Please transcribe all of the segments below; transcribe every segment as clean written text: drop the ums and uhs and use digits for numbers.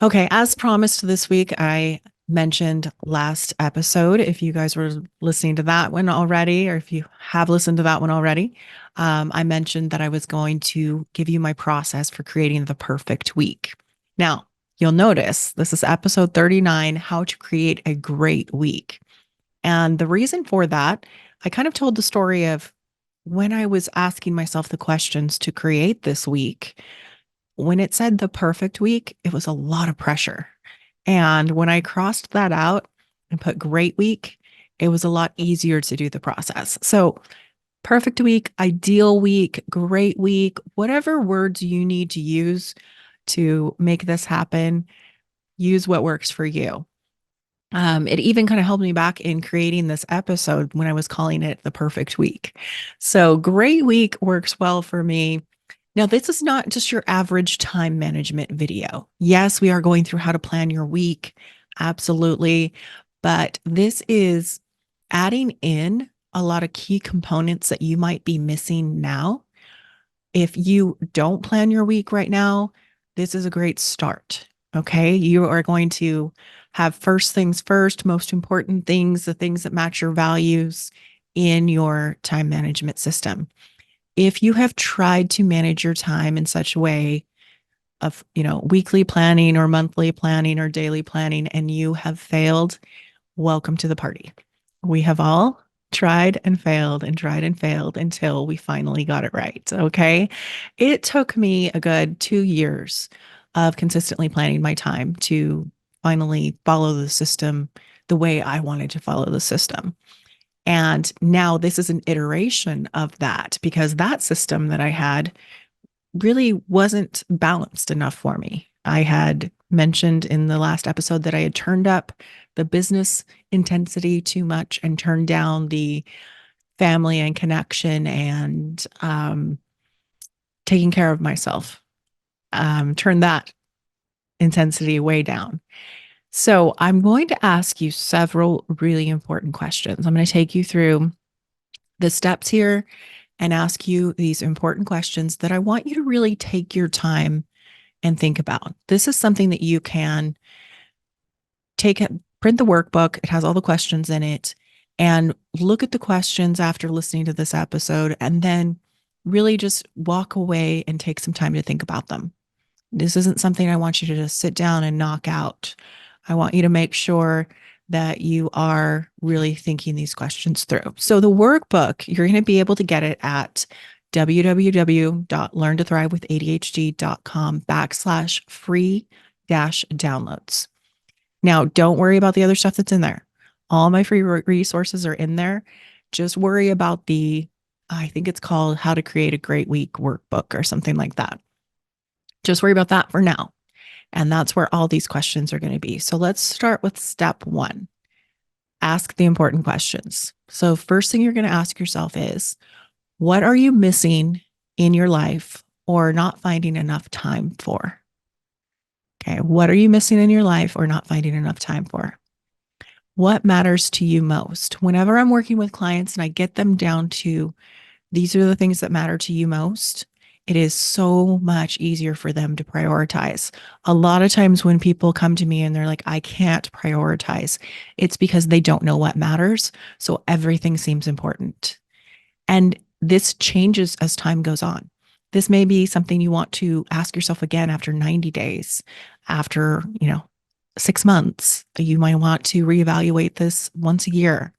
Okay, as promised this week, I mentioned last episode. If you guys were listening to that one already, or if you have listened to that one already, I mentioned that I was going to give you my process for creating the perfect week. Now, you'll notice this is episode 39, how to create a great week. And the reason for that, I kind of told the story of when I was asking myself the questions to create this week. When it said the perfect week, it was a lot of pressure. And when I crossed that out and put great week, it was a lot easier to do the process. So, perfect week, ideal week, great week, whatever words you need to use to make this happen, use what works for you. It even kind of held me back in creating this episode when I was calling it the perfect week. So, great week works well for me. Now, this is not just your average time management video. Yes, we are going through how to plan your week. Absolutely. But this is adding in a lot of key components that you might be missing now. If you don't plan your week right now, this is a great start. Okay. You are going to have first things first, most important things, the things that match your values in your time management system. If you have tried to manage your time in such a way of, weekly planning or monthly planning or daily planning, and you have failed, welcome to the party. We have all tried and failed and tried and failed until we finally got it right. Okay. It took me a good 2 years of consistently planning my time to finally follow the system the way I wanted to follow the system. And now this is an iteration of that because that system that I had really wasn't balanced enough for me. I had mentioned in the last episode that I had turned up the business intensity too much and turned down the family and connection and taking care of myself. Turn that intensity way down. So I'm going to ask you several really important questions. I'm going to take you through the steps here and ask you these important questions that I want you to really take your time and think about. This is something that you can take it, print the workbook. It has all the questions in it, and look at the questions after listening to this episode, and then really just walk away and take some time to think about them. This isn't something I want you to just sit down and knock out. I want you to make sure that you are really thinking these questions through. So the workbook, you're going to be able to get it at www.learntothrivewithadhd.com/free dash downloads. Now, don't worry about the other stuff that's in there. All my free resources are in there. Just worry about I think it's called How to Create a Great Week workbook or something like that. Just worry about that for now. And that's where all these questions are going to be. So let's start with step one. Ask the important questions. So, first thing you're going to ask yourself is, what are you missing in your life or not finding enough time for? Okay. What are you missing in your life or not finding enough time for? What matters to you most? Whenever I'm working with clients and I get them down to these are the things that matter to you most, it is so much easier for them to prioritize. A lot of times when people come to me and they're like, I can't prioritize, it's because they don't know what matters. So everything seems important. And this changes as time goes on. This may be something you want to ask yourself again after 90 days, after, 6 months. You might want to reevaluate this once a year,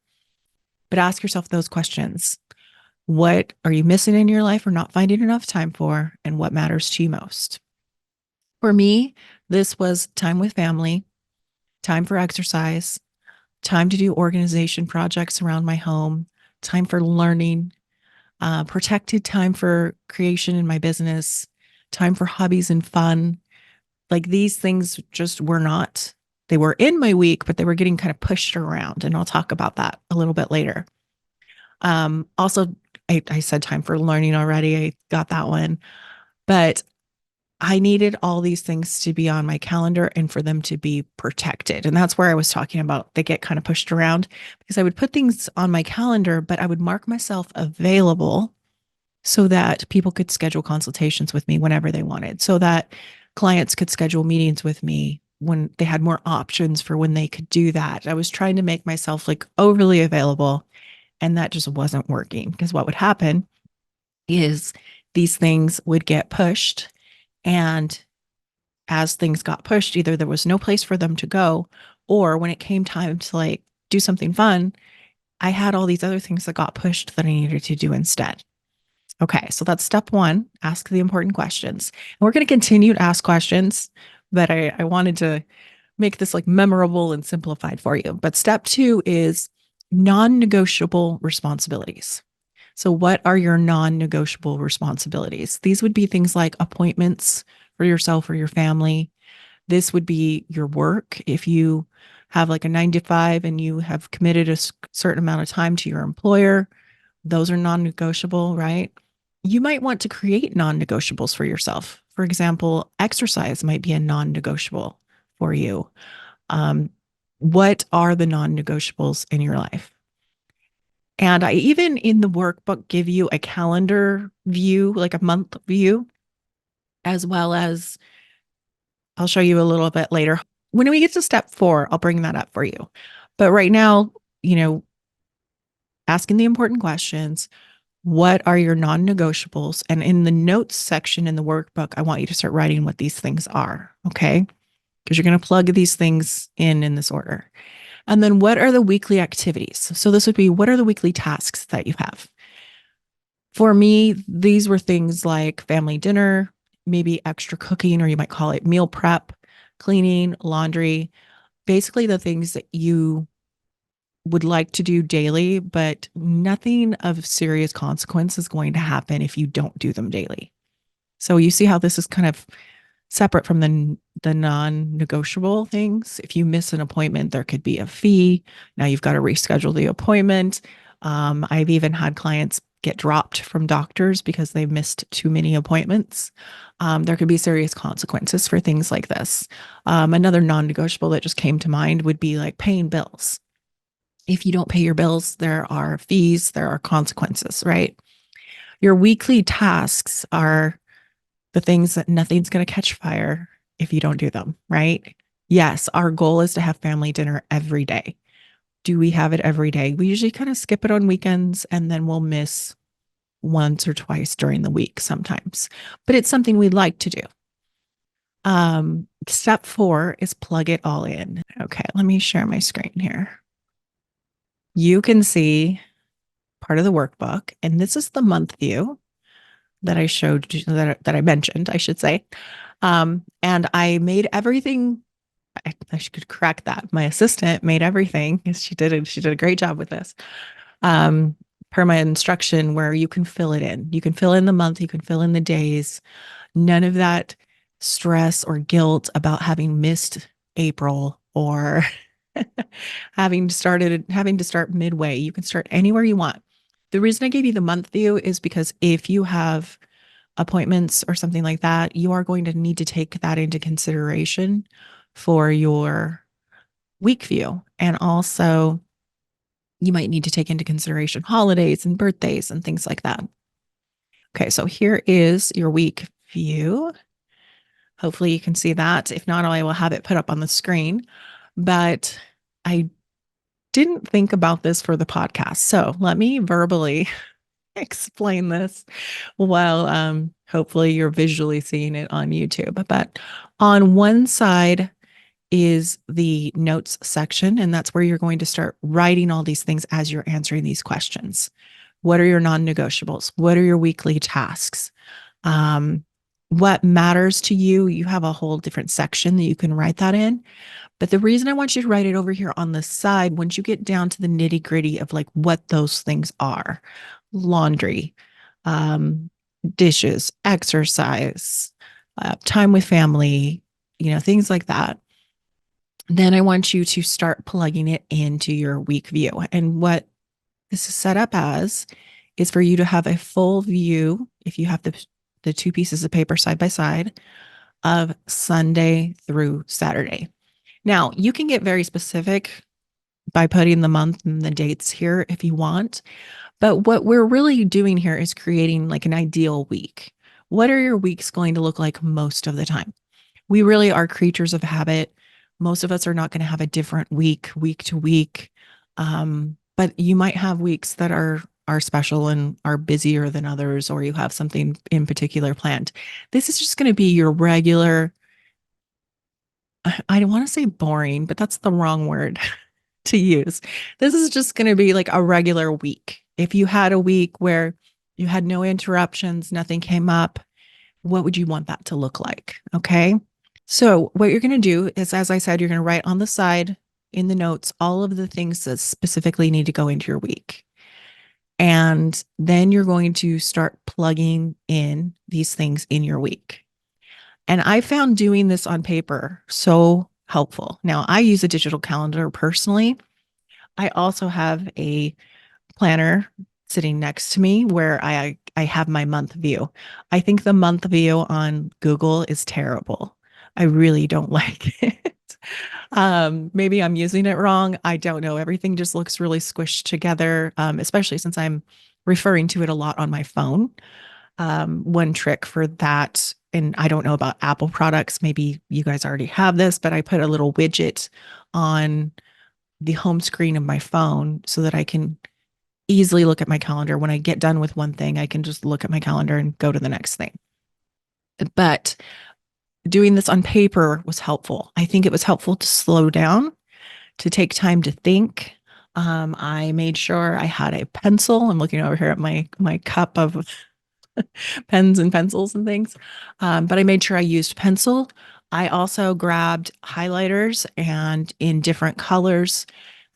but ask yourself those questions. What are you missing in your life or not finding enough time for? And what matters to you most? For me, this was time with family, time for exercise, time to do organization projects around my home, time for learning, protected time for creation in my business, time for hobbies and fun. Like these things just were not, they were in my week, but they were getting kind of pushed around. And I'll talk about that a little bit later. Also, I said time for learning already. I got that one. But I needed all these things to be on my calendar and for them to be protected. And that's where I was talking about they get kind of pushed around because I would put things on my calendar, but I would mark myself available so that people could schedule consultations with me whenever they wanted, so that clients could schedule meetings with me when they had more options for when they could do that. I was trying to make myself like overly available, and that just wasn't working because what would happen is these things would get pushed. And as things got pushed, either there was no place for them to go, or when it came time to like do something fun, I had all these other things that got pushed that I needed to do instead. Okay, so that's step one, ask the important questions. And we're going to continue to ask questions, but I wanted to make this like memorable and simplified for you. But step two is non negotiable responsibilities. So, what are your non negotiable responsibilities? These would be things like appointments for yourself or your family. This would be your work. If you have like a 9 to 5 and you have committed a certain amount of time to your employer, those are non negotiable, right? You might want to create non negotiables for yourself. For example, exercise might be a non negotiable for you. Um, what are the non negotiables in your life? And I even in the workbook give you a calendar view, like a month view, as well as I'll show you a little bit later. When we get to step four, I'll bring that up for you. But right now, you know, asking the important questions, what are your non negotiables? And in the notes section in the workbook, I want you to start writing what these things are. Okay. Because you're going to plug these things in this order. And then what are the weekly activities? So this would be what are the weekly tasks that you have? For me, these were things like family dinner, maybe extra cooking, or you might call it meal prep, cleaning, laundry, basically the things that you would like to do daily, but nothing of serious consequence is going to happen if you don't do them daily. So you see how this is kind of separate from the non-negotiable things. If you miss an appointment, there could be a fee. Now you've got to reschedule the appointment. I've even had clients get dropped from doctors because they missed too many appointments. There could be serious consequences for things like this. Another non-negotiable that just came to mind would be like paying bills. If you don't pay your bills, there are fees, there are consequences, right? Your weekly tasks are the things that nothing's going to catch fire if you don't do them, right? Yes, our goal is to have family dinner every day. Do we have it every day? We usually kind of skip it on weekends and then we'll miss once or twice during the week sometimes, but it's something we like to do. Step four is plug it all in. Okay, let me share my screen here. You can see part of the workbook, and this is the month view that I showed that I mentioned, I should say. And I made everything. I should correct that. My assistant made everything. She did a great job with this. Um, per my instruction, where you can fill it in. You can fill in the month. You can fill in the days. None of that stress or guilt about having missed April or having to start midway. You can start anywhere you want. The reason I gave you the month view is because if you have appointments or something like that, you are going to need to take that into consideration for your week view. And also, you might need to take into consideration holidays and birthdays and things like that. Okay, so here is your week view. Hopefully, you can see that. If not, I will have it put up on the screen. But I didn't think about this for the podcast. So let me verbally explain this while hopefully you're visually seeing it on YouTube. But on one side is the notes section, and that's where you're going to start writing all these things as you're answering these questions. What are your non-negotiables? What are your weekly tasks? What matters to you? You have a whole different section that you can write that in. But the reason I want you to write it over here on the side, once you get down to the nitty gritty of like what those things are, laundry, dishes, exercise, time with family, things like that. Then I want you to start plugging it into your week view. And what this is set up as is for you to have a full view, if you have the two pieces of paper side by side, of Sunday through Saturday. Now, you can get very specific by putting the month and the dates here if you want. But what we're really doing here is creating like an ideal week. What are your weeks going to look like most of the time? We really are creatures of habit. Most of us are not going to have a different week, week to week. But you might have weeks that are special and are busier than others, or you have something in particular planned. This is just going to be your regular, I don't want to say boring, but that's the wrong word to use. This is just going to be like a regular week. If you had a week where you had no interruptions, nothing came up, what would you want that to look like? Okay. So, what you're going to do is, as I said, you're going to write on the side in the notes all of the things that specifically need to go into your week. And then you're going to start plugging in these things in your week. And I found doing this on paper so helpful. Now, I use a digital calendar personally. I also have a planner sitting next to me where I have my month view. I think the month view on Google is terrible. I really don't like it. Maybe I'm using it wrong. I don't know. Everything just looks really squished together, especially since I'm referring to it a lot on my phone. One trick for that, and I don't know about Apple products, maybe you guys already have this, but I put a little widget on the home screen of my phone so that I can easily look at my calendar. When I get done with one thing, I can just look at my calendar and go to the next thing. But doing this on paper was helpful. I think it was helpful to slow down, to take time to think. I made sure I had a pencil. I'm looking over here at my cup of pens and pencils and things. But I made sure I used pencil. I also grabbed highlighters and in different colors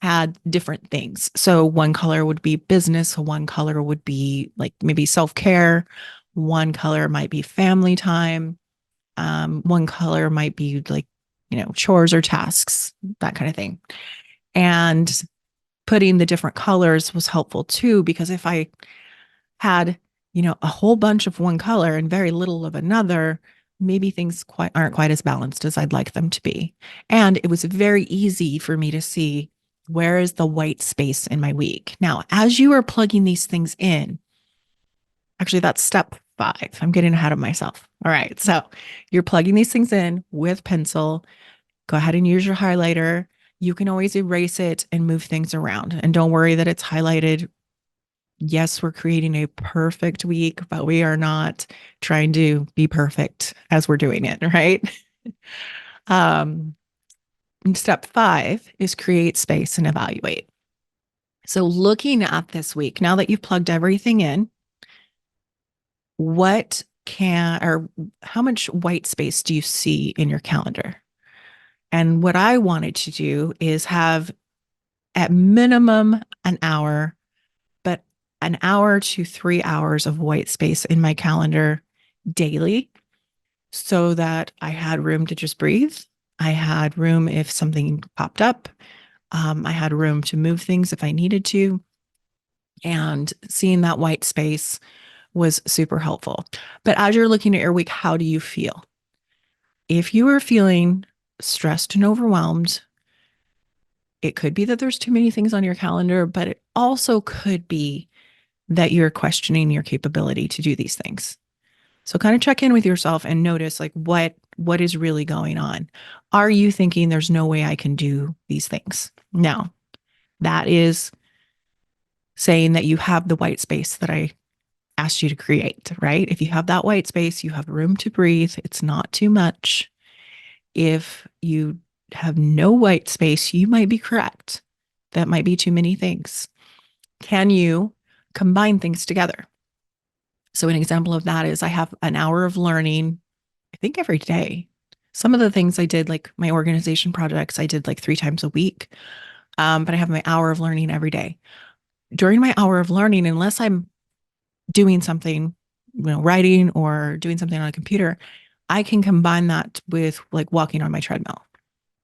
had different things. So one color would be business, one color would be like maybe self-care, one color might be family time, one color might be like, chores or tasks, that kind of thing. And putting the different colors was helpful too, because if I had, a whole bunch of one color and very little of another, maybe things aren't quite as balanced as I'd like them to be. And it was very easy for me to see where is the white space in my week. Now, as you are plugging these things in, actually, that's step 5. I'm getting ahead of myself. All right. So you're plugging these things in with pencil. Go ahead and use your highlighter. You can always erase it and move things around. And don't worry that it's highlighted. Yes, we're creating a perfect week, but we are not trying to be perfect as we're doing it, right? um, Step 5 is create space and evaluate. So, looking at this week, now that you've plugged everything in, what can or how much white space do you see in your calendar? And what I wanted to do is have at minimum an hour, but an hour to 3 hours of white space in my calendar daily so that I had room to just breathe. I had room if something popped up. I had room to move things if I needed to. And seeing that white space was super helpful. But as you're looking at your week, how do you feel? If you are feeling stressed and overwhelmed, it could be that there's too many things on your calendar, but it also could be that you're questioning your capability to do these things. So kind of check in with yourself and notice like what is really going on. Are you thinking there's no way I can do these things? Now, that is saying that you have the white space that I asked you to create, right? If you have that white space, you have room to breathe. It's not too much. If you have no white space, you might be correct. That might be too many things. Can you combine things together? So, an example of that is I have an hour of learning, I think every day. Some of the things I did, like my organization projects, I did like 3 times a week. But I have my hour of learning every day. During my hour of learning, unless I'm doing something, writing or doing something on a computer, I can combine that with like walking on my treadmill.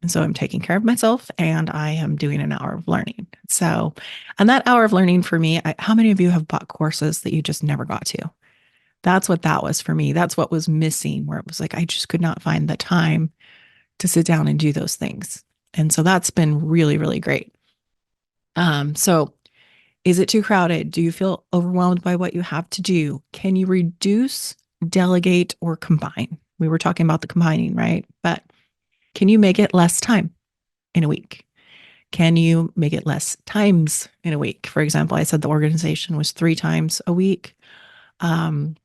And so I'm taking care of myself and I am doing an hour of learning. So, and that hour of learning for me, how many of you have bought courses that you just never got to? That's what that was for me. That's what was missing, where it was like, I just could not find the time to sit down and do those things. And so that's been really, really great. So is it too crowded? Do you feel overwhelmed by what you have to do? Can you reduce, delegate, or combine? We were talking about the combining, right? But Can you make it less time in a week? Can you make it less times in a week? For example, I said the organization was 3 times a week. Um,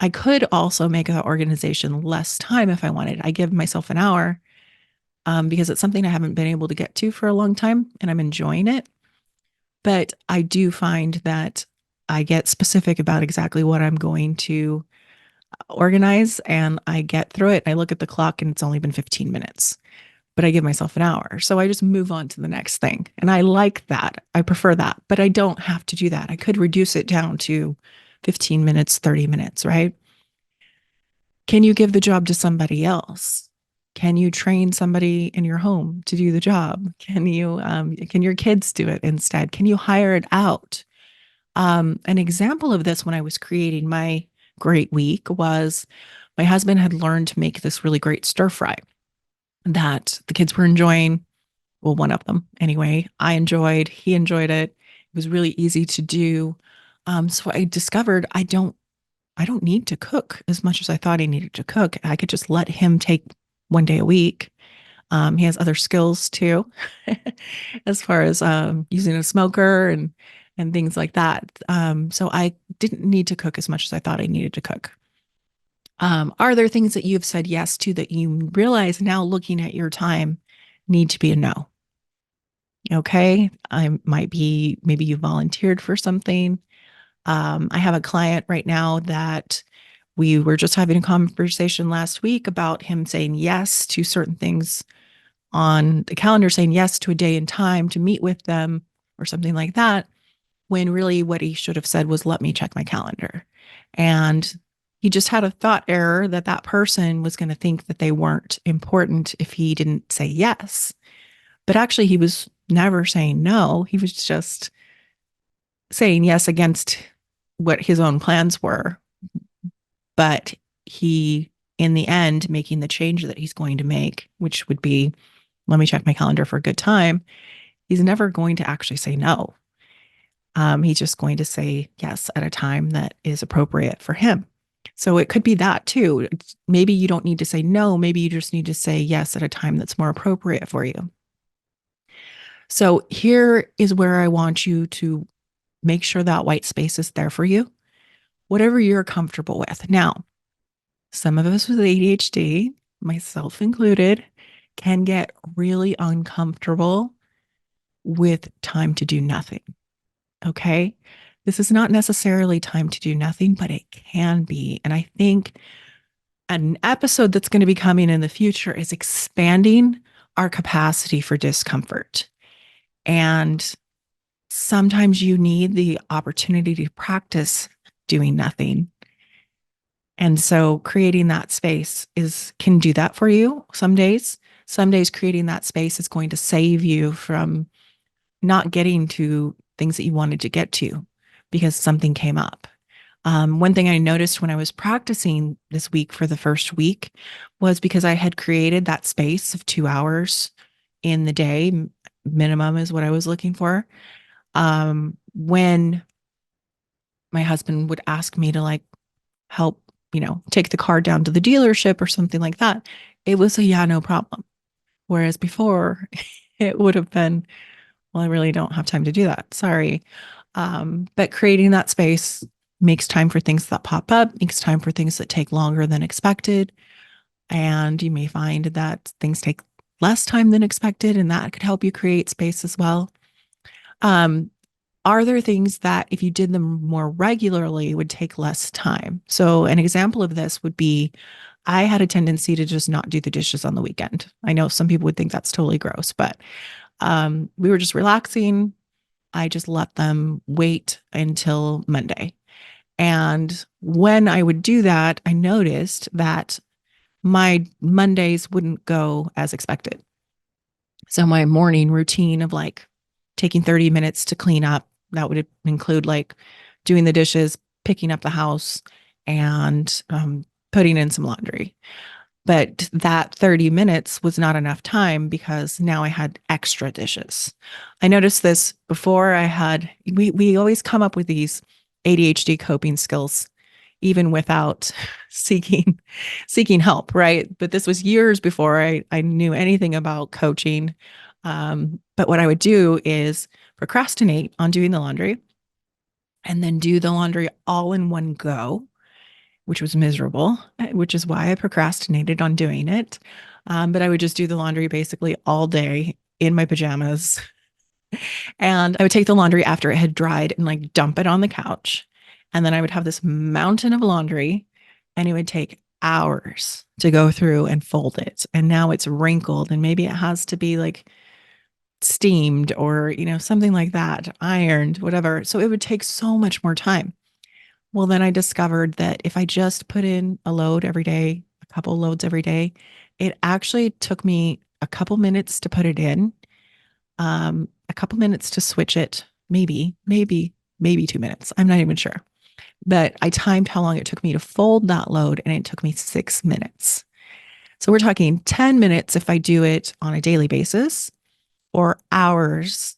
I could also make the organization less time if I wanted. I give myself an hour because it's something I haven't been able to get to for a long time and I'm enjoying it. But I do find that I get specific about exactly what I'm going to organize and I get through it. I look at the clock and it's only been 15 minutes, but I give myself an hour. So I just move on to the next thing. And I like that. I prefer that, but I don't have to do that. I could reduce it down to 15 minutes, 30 minutes, right? Can you give the job to somebody else? Can you train somebody in your home to do the job? Can your kids do it instead? Can you hire it out? An example of this when I was creating my great week was my husband had learned to make this really great stir fry that the kids were enjoying. Well, one of them anyway. He enjoyed it. It was really easy to do. So I discovered I don't need to cook as much as I thought I needed to cook. I could just let him take 1 day a week. He has other skills too, as far as using a smoker and things like that. So I didn't need to cook as much as I thought I needed to cook. Are there things that you've said yes to that you realize now looking at your time need to be a no? Okay. I might be, maybe you volunteered for something. I have a client right now that we were just having a conversation last week about him saying yes to certain things on the calendar, saying yes to a day and time to meet with them or something like that, when really what he should have said was, let me check my calendar. And he just had a thought error that that person was going to think that they weren't important if he didn't say yes. But actually, he was never saying no. He was just saying yes against what his own plans were. But he, in the end, making the change that he's going to make, which would be, let me check my calendar for a good time, he's never going to actually say no. He's just going to say yes at a time that is appropriate for him. So it could be that too. Maybe you don't need to say no. Maybe you just need to say yes at a time that's more appropriate for you. So here is where I want you to make sure that white space is there for you, whatever you're comfortable with. Now, some of us with ADHD, myself included, can get really uncomfortable with time to do nothing. Okay. This is not necessarily time to do nothing, but it can be. And I think an episode that's going to be coming in the future is expanding our capacity for discomfort. And sometimes you need the opportunity to practice doing nothing. And so creating that space can do that for you some days. Some days creating that space is going to save you from not getting to things that you wanted to get to because something came up. One thing I noticed when I was practicing this week for the first week was because I had created that space of 2 hours in the day, minimum is what I was looking for. When my husband would ask me to like help, take the car down to the dealership or something like that, it was a yeah, no problem. Whereas before it would have been, well, I really don't have time to do that. Sorry. But creating that space makes time for things that pop up, makes time for things that take longer than expected. And you may find that things take less time than expected, and that could help you create space as well. Are there things that if you did them more regularly would take less time? So an example of this would be I had a tendency to just not do the dishes on the weekend. I know some people would think that's totally gross, but we were just relaxing. I just let them wait until Monday. And when I would do that, I noticed that my Mondays wouldn't go as expected. So my morning routine of like taking 30 minutes to clean up, that would include like doing the dishes, picking up the house, and putting in some laundry. But that 30 minutes was not enough time because now I had extra dishes. I noticed this before we always come up with these ADHD coping skills even without seeking seeking help, right? But this was years before I knew anything about coaching. But what I would do is procrastinate on doing the laundry and then do the laundry all in one go, which was miserable, which is why I procrastinated on doing it. But I would just do the laundry basically all day in my pajamas. And I would take the laundry after it had dried and like dump it on the couch. And then I would have this mountain of laundry and it would take hours to go through and fold it. And now it's wrinkled and maybe it has to be like steamed or, something like that, ironed, whatever. So it would take so much more time. Well, then I discovered that if I just put in a load every day, a couple loads every day, it actually took me a couple minutes to put it in, a couple minutes to switch it, maybe 2 minutes. I'm not even sure. But I timed how long it took me to fold that load, and it took me 6 minutes. So we're talking 10 minutes if I do it on a daily basis, or hours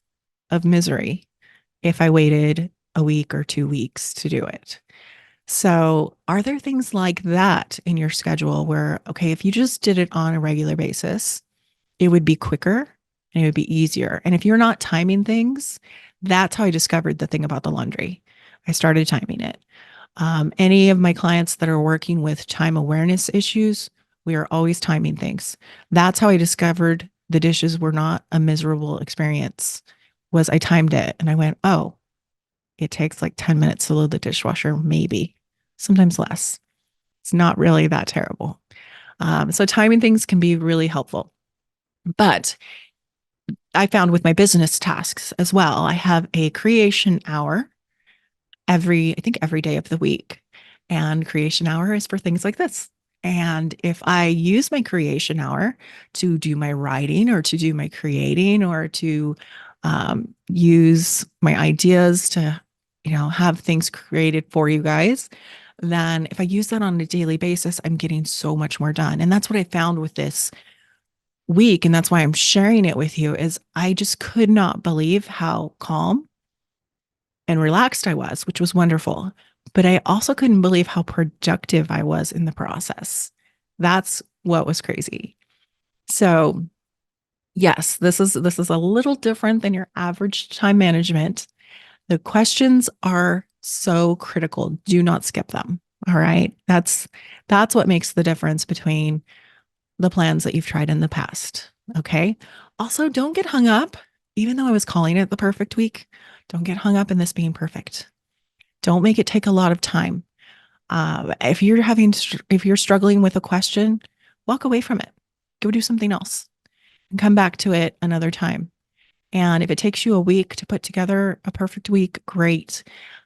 of misery if I waited a week or 2 weeks to do it. So, are there things like that in your schedule where, okay, if you just did it on a regular basis, it would be quicker and it would be easier? And if you're not timing things, that's how I discovered the thing about the laundry. I started timing it. Any of my clients that are working with time awareness issues, we are always timing things. That's how I discovered the dishes were not a miserable experience. Was I timed it and I went, oh, it takes like 10 minutes to load the dishwasher, maybe, sometimes less. It's not really that terrible. So timing things can be really helpful. But I found with my business tasks as well, I have a creation hour I think every day of the week. And creation hour is for things like this. And if I use my creation hour to do my writing or to do my creating or to use my ideas to, have things created for you guys, then if I use that on a daily basis, I'm getting so much more done. And that's what I found with this week. And that's why I'm sharing it with you is I just could not believe how calm and relaxed I was, which was wonderful. But I also couldn't believe how productive I was in the process. That's what was crazy. So, yes, this is a little different than your average time management. The questions are so critical. Do not skip them. All right? That's what makes the difference between the plans that you've tried in the past. Okay? Also, don't get hung up even though I was calling it the perfect week. Don't get hung up in this being perfect. Don't make it take a lot of time. If you're struggling with a question, walk away from it. Go do something else and come back to it another time. And if it takes you a week to put together a perfect week, great.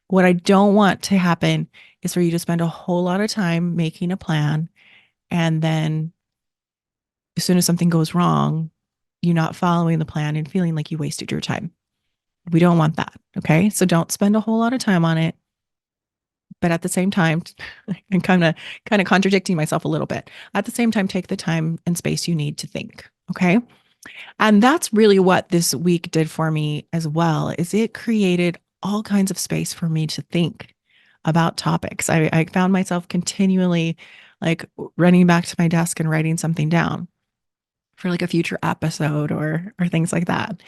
What I don't want to happen is for you to spend a whole lot of time making a plan. And then as soon as something goes wrong, you're not following the plan and feeling like you wasted your time. We don't want that. Okay. So don't spend a whole lot of time on it. But at the same time, and kind of contradicting myself a little bit. At the same time, take the time and space you need to think. Okay. And that's really what this week did for me as well, is it created all kinds of space for me to think about topics. I found myself continually like running back to my desk and writing something down for like a future episode or things like that.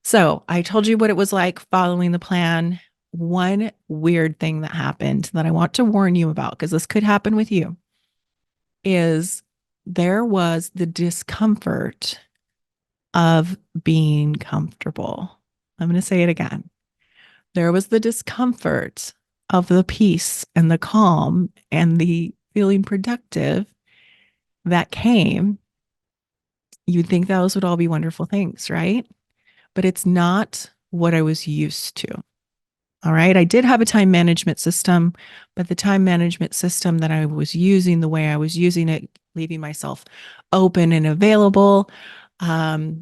So I told you what it was like following the plan. One weird thing that happened that I want to warn you about, because this could happen with you, is there was the discomfort of being comfortable. I'm going to say it again. There was the discomfort of the peace and the calm and the feeling productive that came. You'd think those would all be wonderful things, right? But it's not what I was used to. All right. I did have a time management system, but the time management system that I was using, the way I was using it, leaving myself open and available,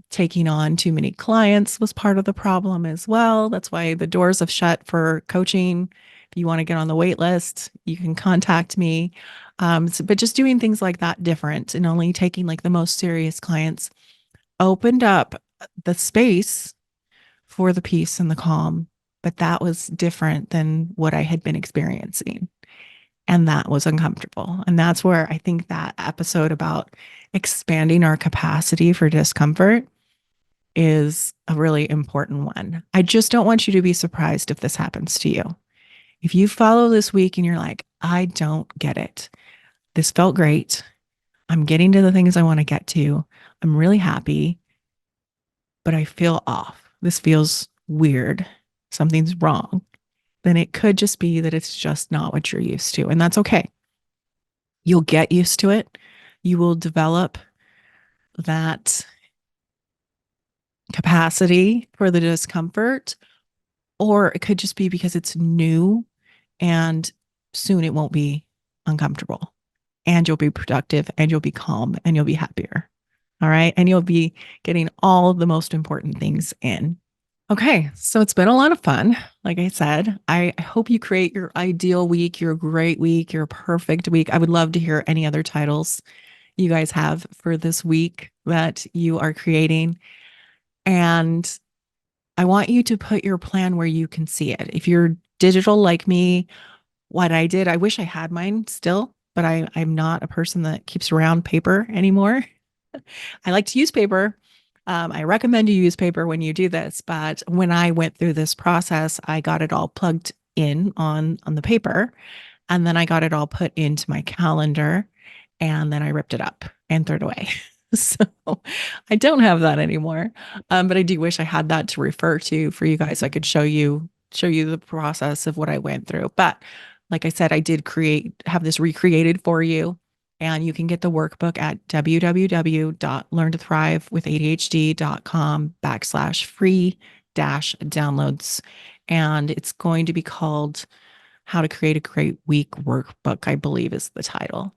taking on too many clients was part of the problem as well. That's why the doors have shut for coaching. If you want to get on the wait list, you can contact me. But just doing things like that different and only taking like the most serious clients opened up the space for the peace and the calm, but that was different than what I had been experiencing. And that was uncomfortable. And that's where I think that episode about expanding our capacity for discomfort is a really important one. I just don't want you to be surprised if this happens to you. If you follow this week and you're like, I don't get it. This felt great. I'm getting to the things I want to get to. I'm really happy, but I feel off. This feels weird. Something's wrong. Then it could just be that it's just not what you're used to. And that's okay. You'll get used to it. You will develop that capacity for the discomfort, or it could just be because it's new and soon it won't be uncomfortable and you'll be productive and you'll be calm and you'll be happier. All right. And you'll be getting all the most important things in. Okay. So it's been a lot of fun. Like I said, I hope you create your ideal week, your great week, your perfect week. I would love to hear any other titles you guys have for this week that you are creating. And I want you to put your plan where you can see it. If you're digital like me, what I did, I wish I had mine still, but I'm not a person that keeps around paper anymore. I like to use paper. I recommend you use paper when you do this, but when I went through this process, I got it all plugged in on the paper, and then I got it all put into my calendar, and then I ripped it up and threw it away. So I don't have that anymore. But I do wish I had that to refer to for you guys. So I could show you the process of what I went through. But like I said, I did have this recreated for you. And you can get the workbook at www.learntothrivewithadhd.com/free dash downloads. And it's going to be called How to Create a Great Week Workbook, I believe is the title.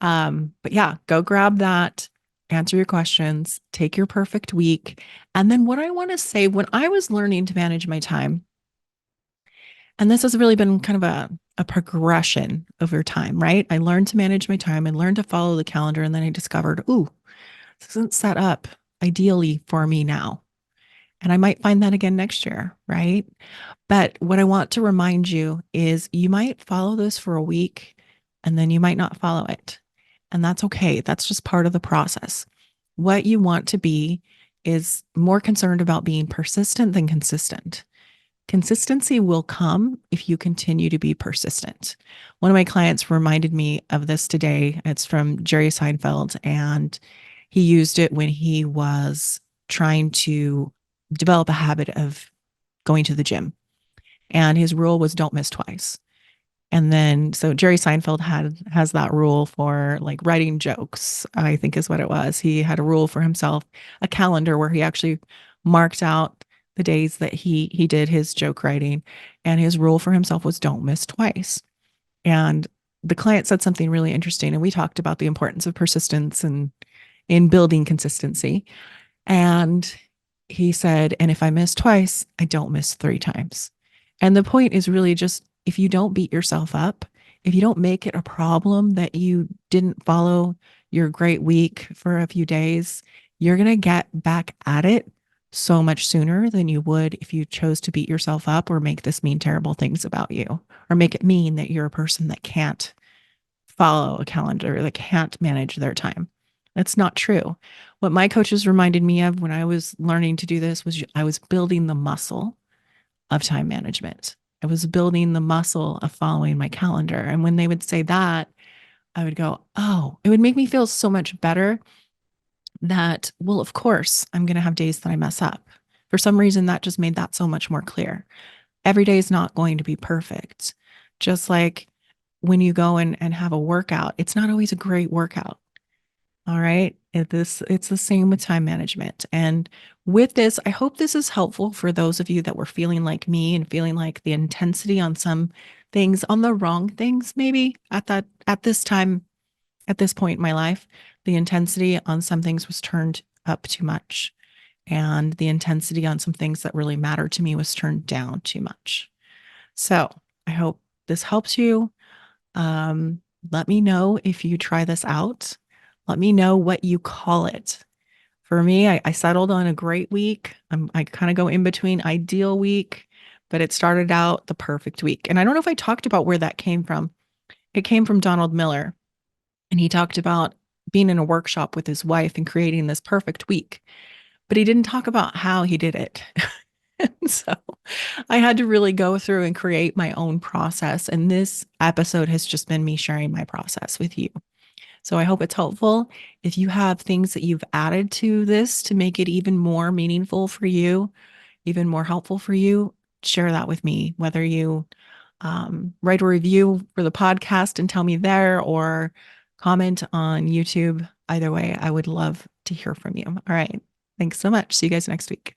But yeah, go grab that, answer your questions, take your perfect week. And then what I want to say, when I was learning to manage my time, and this has really been kind of a progression over time, right? I learned to manage my time and learned to follow the calendar. And then I discovered, ooh, this isn't set up ideally for me now. And I might find that again next year, right? But what I want to remind you is you might follow this for a week and then you might not follow it. And that's okay. That's just part of the process. What you want to be is more concerned about being persistent than consistent. Consistency will come if you continue to be persistent. One of my clients reminded me of this today. It's from Jerry Seinfeld, and he used it when he was trying to develop a habit of going to the gym. And his rule was don't miss twice. And then, so Jerry Seinfeld has that rule for like writing jokes, I think is what it was. He had a rule for himself, a calendar where he actually marked out the days that he did his joke writing. And his rule for himself was don't miss twice. And the client said something really interesting. And we talked about the importance of persistence and in building consistency. And he said, and if I miss twice, I don't miss three times. And the point is really just if you don't beat yourself up, if you don't make it a problem that you didn't follow your great week for a few days, you're going to get back at it so much sooner than you would if you chose to beat yourself up or make this mean terrible things about you or make it mean that you're a person that can't follow a calendar, that can't manage their time. That's not true. What my coaches reminded me of when I was learning to do this was I was building the muscle of time management. I was building the muscle of following my calendar. And when they would say that, I would go, oh, it would make me feel so much better that, well, of course, I'm going to have days that I mess up. For some reason, that just made that so much more clear. Every day is not going to be perfect. Just like when you go and have a workout, it's not always a great workout. All right. It's the same with time management. And with this, I hope this is helpful for those of you that were feeling like me and feeling like the intensity on some things, on the wrong things, maybe at this time, at this point in my life, the intensity on some things was turned up too much. And the intensity on some things that really matter to me was turned down too much. So I hope this helps you. Let me know if you try this out. Let me know what you call it. For me, I settled on a great week. I kind of go in between ideal week, but it started out the perfect week. And I don't know if I talked about where that came from. It came from Donald Miller, and he talked about being in a workshop with his wife and creating this perfect week, but he didn't talk about how he did it. So I had to really go through and create my own process. And this episode has just been me sharing my process with you. So I hope it's helpful. If you have things that you've added to this to make it even more meaningful for you, even more helpful for you, share that with me, whether you write a review for the podcast and tell me there or comment on YouTube. Either way, I would love to hear from you. All right. Thanks so much. See you guys next week.